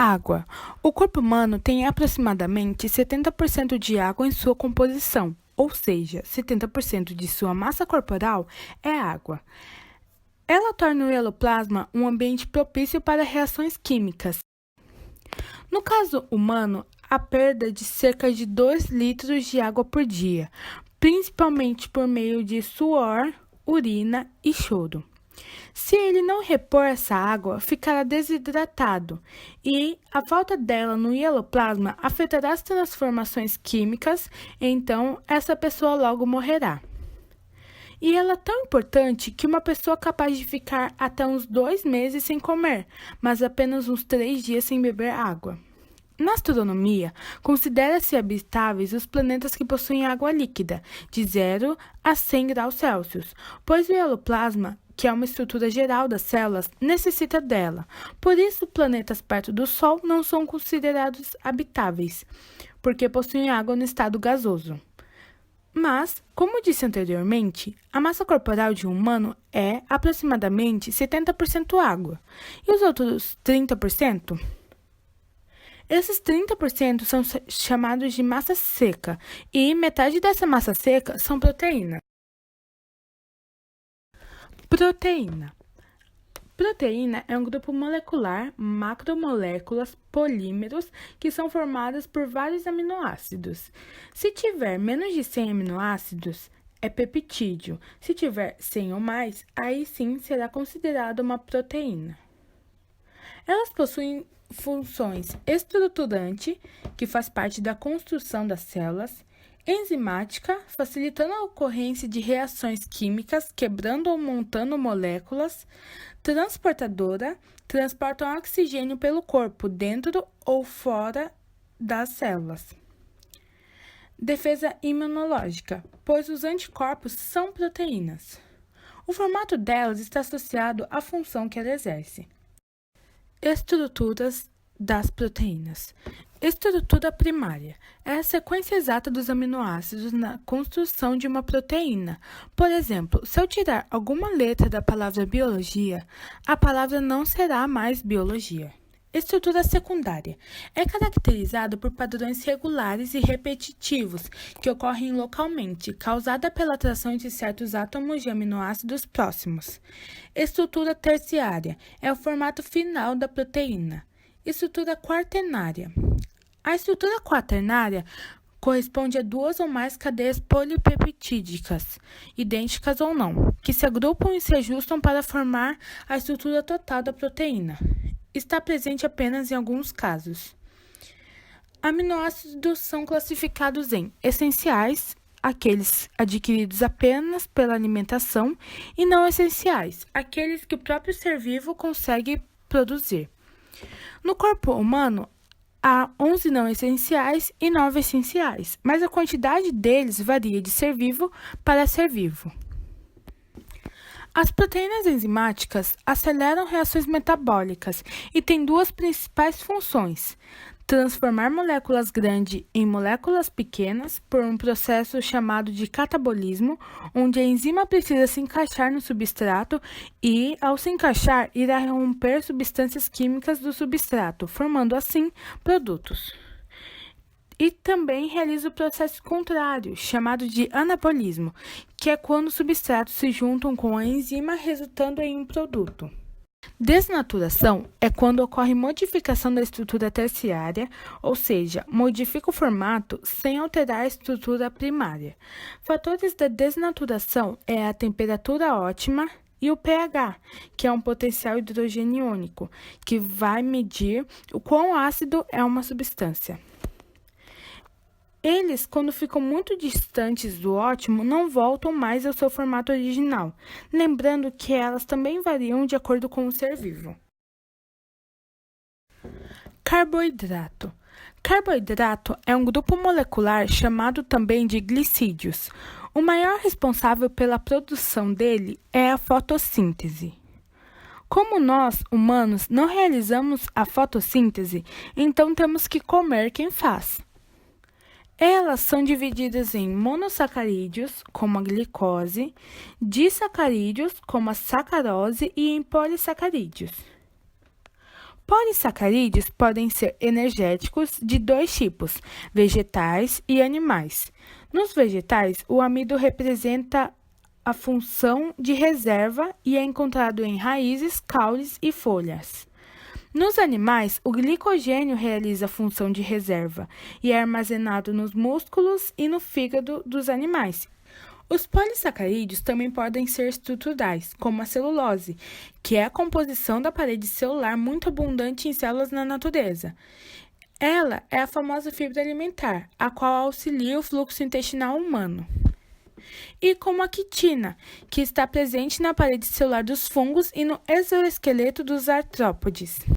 Água. O corpo humano tem aproximadamente 70% de água em sua composição, ou seja, 70% de sua massa corporal é água. Ela torna o eloplasma um ambiente propício para reações químicas. No caso humano, a perda de cerca de 2 litros de água por dia, principalmente por meio de suor, urina e choro. Se ele não repor essa água, ficará desidratado e a falta dela no eloplasma afetará as transformações químicas, então essa pessoa logo morrerá. E ela é tão importante que uma pessoa é capaz de ficar até uns 2 meses sem comer, mas apenas uns 3 dias sem beber água. Na astronomia, considera-se habitáveis os planetas que possuem água líquida, de 0 a 100 graus Celsius, pois o eloplasma, que é uma estrutura geral das células, necessita dela. Por isso, planetas perto do Sol não são considerados habitáveis, porque possuem água no estado gasoso. Mas, como disse anteriormente, a massa corporal de um humano é aproximadamente 70% água. E os outros 30%? Esses 30% são chamados de massa seca, e metade dessa massa seca são proteínas. Proteína é um grupo molecular, macromoléculas, polímeros, que são formadas por vários aminoácidos. Se tiver menos de 100 aminoácidos, é peptídeo. Se tiver 100 ou mais, aí sim será considerada uma proteína. Elas possuem funções estruturante, que faz parte da construção das células, enzimática, facilitando a ocorrência de reações químicas, quebrando ou montando moléculas, transportadora, transportam oxigênio pelo corpo, dentro ou fora das células. Defesa imunológica, pois os anticorpos são proteínas. O formato delas está associado à função que ela exerce. Estruturas das proteínas. Estrutura primária é a sequência exata dos aminoácidos na construção de uma proteína. Por exemplo, se eu tirar alguma letra da palavra biologia, a palavra não será mais biologia. Estrutura secundária é caracterizada por padrões regulares e repetitivos que ocorrem localmente, causada pela atração de certos átomos de aminoácidos próximos. Estrutura terciária é o formato final da proteína. Estrutura quaternária. A estrutura quaternária corresponde a 2 ou mais cadeias polipeptídicas, idênticas ou não, que se agrupam e se ajustam para formar a estrutura total da proteína. Está presente apenas em alguns casos. Aminoácidos são classificados em essenciais, aqueles adquiridos apenas pela alimentação, e não essenciais, aqueles que o próprio ser vivo consegue produzir. No corpo humano, há 11 não essenciais e 9 essenciais, mas a quantidade deles varia de ser vivo para ser vivo. As proteínas enzimáticas aceleram reações metabólicas e têm 2 principais funções: transformar moléculas grandes em moléculas pequenas por um processo chamado de catabolismo, onde a enzima precisa se encaixar no substrato e, ao se encaixar, irá romper substâncias químicas do substrato, formando assim produtos. E também realiza o processo contrário, chamado de anabolismo, que é quando os substratos se juntam com a enzima, resultando em um produto. Desnaturação é quando ocorre modificação da estrutura terciária, ou seja, modifica o formato sem alterar a estrutura primária. Fatores da desnaturação é a temperatura ótima e o pH, que é um potencial hidrogênio iônico, que vai medir o quão ácido é uma substância. Eles, quando ficam muito distantes do ótimo, não voltam mais ao seu formato original, lembrando que elas também variam de acordo com o ser vivo. Carboidrato. Carboidrato é um grupo molecular chamado também de glicídios. O maior responsável pela produção dele é a fotossíntese. Como nós, humanos, não realizamos a fotossíntese, então temos que comer quem faz. Elas são divididas em monossacarídeos, como a glicose, disacarídeos, como a sacarose, e em polissacarídeos. Polissacarídeos podem ser energéticos de dois tipos, vegetais e animais. Nos vegetais, o amido representa a função de reserva e é encontrado em raízes, caules e folhas. Nos animais, o glicogênio realiza a função de reserva e é armazenado nos músculos e no fígado dos animais. Os polissacarídeos também podem ser estruturais, como a celulose, que é a composição da parede celular muito abundante em células na natureza. Ela é a famosa fibra alimentar, a qual auxilia o fluxo intestinal humano. E como a quitina, que está presente na parede celular dos fungos e no exoesqueleto dos artrópodes.